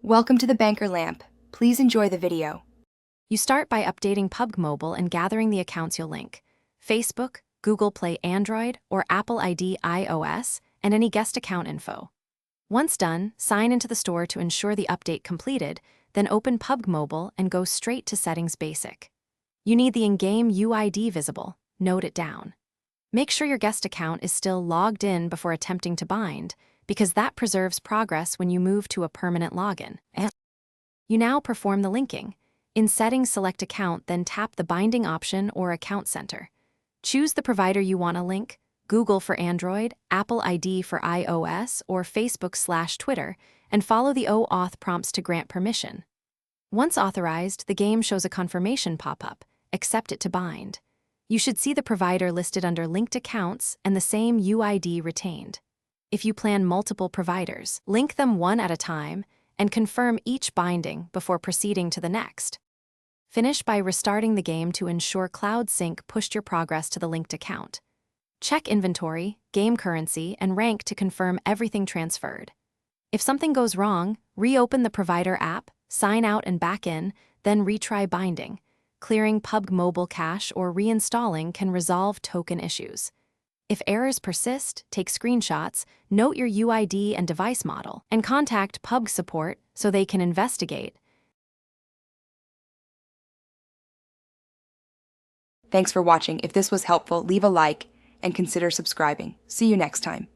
Welcome to the Banker Lamp. Please enjoy the video. You start by updating Pubg Mobile and gathering the accounts you'll link: Facebook, Google Play Android, or Apple ID iOS, and any guest account info. Once done, sign into the store to ensure the update completed, then open Pubg Mobile and go straight to Settings Basic. You need the in-game UID visible. Note it down. Make sure your guest account is still logged in before attempting to bind, because that preserves progress when you move to a permanent login. You now perform the linking. In Settings, select Account, then tap the Binding option or Account Center. Choose the provider you want to link: Google for Android, Apple ID for iOS, or Facebook/Twitter, and follow the OAuth prompts to grant permission. Once authorized, the game shows a confirmation pop-up: accept it to bind. You should see the provider listed under linked accounts and the same UID retained. If you plan multiple providers, link them one at a time and confirm each binding before proceeding to the next. Finish by restarting the game to ensure Cloud Sync pushed your progress to the linked account. Check inventory, game currency, and rank to confirm everything transferred. If something goes wrong, reopen the provider app, sign out and back in, then retry binding. Clearing Pubg Mobile cache or reinstalling can resolve token issues. If errors persist, take screenshots, note your UID and device model, and contact Pubg support so they can investigate. Thanks for watching. If this was helpful, leave a like and consider subscribing. See you next time.